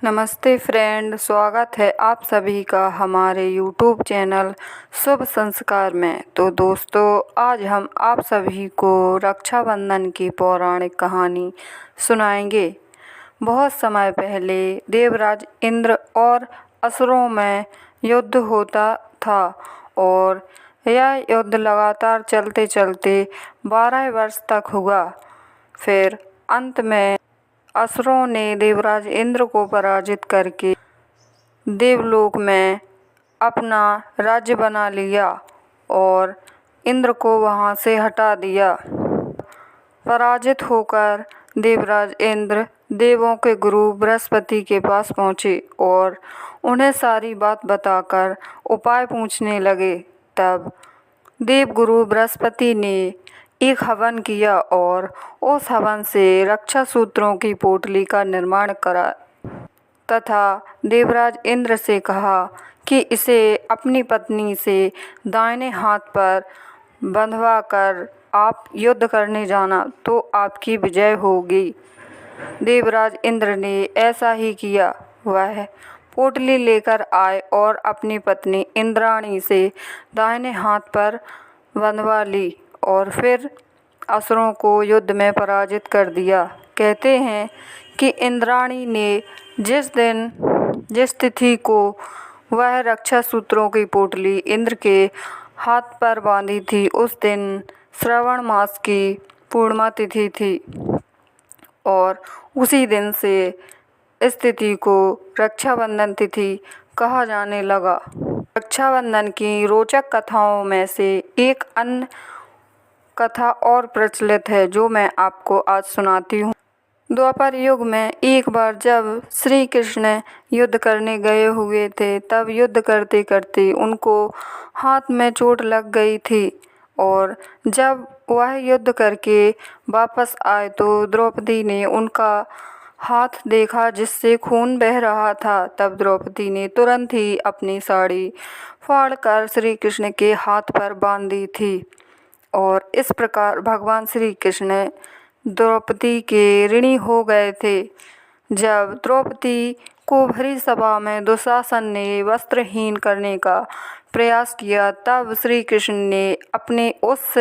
नमस्ते फ्रेंड, स्वागत है आप सभी का हमारे YouTube चैनल शुभ संस्कार में। तो दोस्तों, आज हम आप सभी को रक्षाबंधन की पौराणिक कहानी सुनाएंगे। बहुत समय पहले देवराज इंद्र और असुरों में युद्ध होता था और यह युद्ध लगातार चलते चलते 12 वर्ष तक हुआ। फिर अंत में असुरों ने देवराज इंद्र को पराजित करके देवलोक में अपना राज्य बना लिया और इंद्र को वहां से हटा दिया। पराजित होकर देवराज इंद्र देवों के गुरु बृहस्पति के पास पहुँचे और उन्हें सारी बात बताकर उपाय पूछने लगे। तब देवगुरु बृहस्पति ने एक हवन किया और उस हवन से रक्षा सूत्रों की पोटली का निर्माण करा तथा देवराज इंद्र से कहा कि इसे अपनी पत्नी से दाहिने हाथ पर बंधवा कर आप युद्ध करने जाना तो आपकी विजय होगी। देवराज इंद्र ने ऐसा ही किया। वह पोटली लेकर आए और अपनी पत्नी इंद्राणी से दाहिने हाथ पर बंधवा ली और फिर असुरों को युद्ध में पराजित कर दिया। कहते हैं कि इंद्राणी ने जिस तिथि को वह रक्षा सूत्रों की पोटली इंद्र के हाथ पर बांधी थी, उस दिन श्रावण मास की पूर्णिमा तिथि थी और उसी दिन से इस तिथि को रक्षाबंधन तिथि कहा जाने लगा। रक्षाबंधन की रोचक कथाओं में से एक अन्य कथा और प्रचलित है जो मैं आपको आज सुनाती हूँ। द्वापर युग में एक बार जब श्री कृष्ण युद्ध करने गए हुए थे, तब युद्ध करते करते उनको हाथ में चोट लग गई थी और जब वह युद्ध करके वापस आए तो द्रौपदी ने उनका हाथ देखा जिससे खून बह रहा था। तब द्रौपदी ने तुरंत ही अपनी साड़ी फाड़कर श्री कृष्ण के हाथ पर बांध दी थी और इस प्रकार भगवान श्री कृष्ण द्रौपदी के ऋणी हो गए थे। जब द्रौपदी को भरी सभा में दुशासन ने वस्त्रहीन करने का प्रयास किया, तब श्री कृष्ण ने अपने उस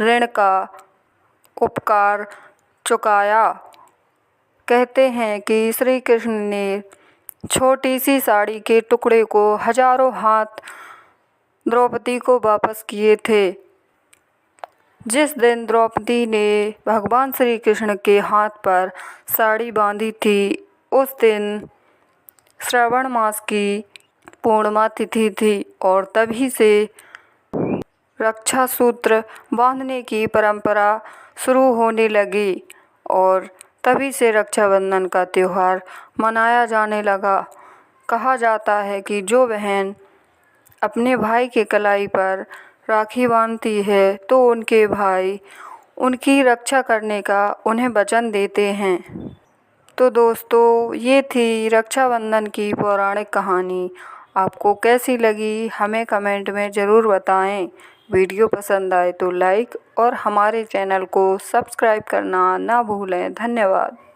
ऋण का उपकार चुकाया। कहते हैं कि श्री कृष्ण ने छोटी सी साड़ी के टुकड़े को हजारों हाथ द्रौपदी को वापस किए थे। जिस दिन द्रौपदी ने भगवान श्री कृष्ण के हाथ पर साड़ी बांधी थी, उस दिन श्रावण मास की पूर्णिमा तिथि थी और तभी से रक्षा सूत्र बांधने की परंपरा शुरू होने लगी और तभी से रक्षाबंधन का त्यौहार मनाया जाने लगा। कहा जाता है कि जो बहन अपने भाई के कलाई पर राखी बांधती है तो उनके भाई उनकी रक्षा करने का उन्हें वचन देते हैं। तो दोस्तों, ये थी रक्षाबंधन की पौराणिक कहानी। आपको कैसी लगी हमें कमेंट में ज़रूर बताएं। वीडियो पसंद आए तो लाइक और हमारे चैनल को सब्सक्राइब करना ना भूलें। धन्यवाद।